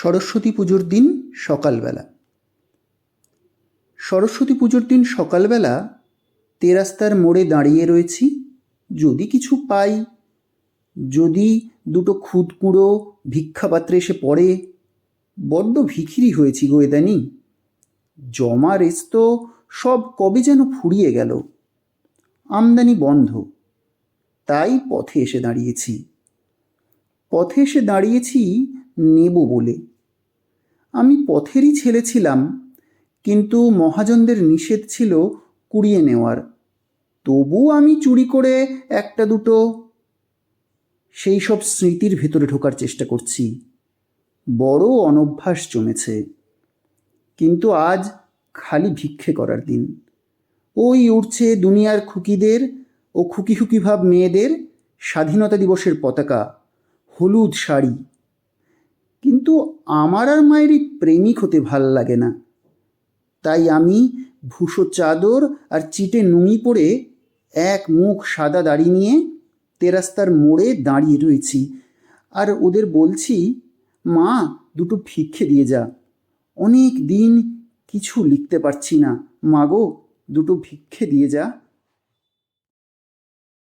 সরস্বতী পুজোর দিন সকালবেলা। সরস্বতী পুজোর দিন সকালবেলা তেরাস্তার মোড়ে দাঁড়িয়ে রয়েছি। যদি কিছু পাই, যদি দুটো খুদকুঁড়ো ভিক্ষাপাত্রে এসে পড়ে। বড্ড ভিখিরি হয়েছি গো এদানি। জমা রেস তো সব কবে যেন ফুরিয়ে গেল। আমদানি বন্ধ, তাই পথে এসে দাঁড়িয়েছি নেব বলে। আমি পথেরই ছেলে ছিলাম, কিন্তু মহাজনদের নিষেধ ছিল কুড়িয়ে নেওয়ার। তবু আমি চুরি করে একটা দুটো সেই সব স্মৃতির ভেতরে ঢোকার চেষ্টা করছি। বড় অনভ্যাস জমেছে। কিন্তু আজ খালি ভিক্ষে করার দিন। ওই উড়ছে দুনিয়ার খুকিদের ও খুকি খুকি ভাব মেয়েদের স্বাধীনতা দিবসের পতাকা, হলুদ শাড়ি। কিন্তু আমার আর মায়েরই প্রেমিক হতে ভাল লাগে না। তাই আমি ভুসো চাদর আর চিটে নুঙি পরে এক মুখ সাদা দাড়ি নিয়ে তেরাস্তার মোড়ে দাঁড়িয়ে রয়েছি। আর ওদের বলছি, মা দুটো ভিক্ষে দিয়ে যা। অনেক দিন কিছু লিখতে পারছি না, মা গো দুটো ভিক্ষে দিয়ে যা।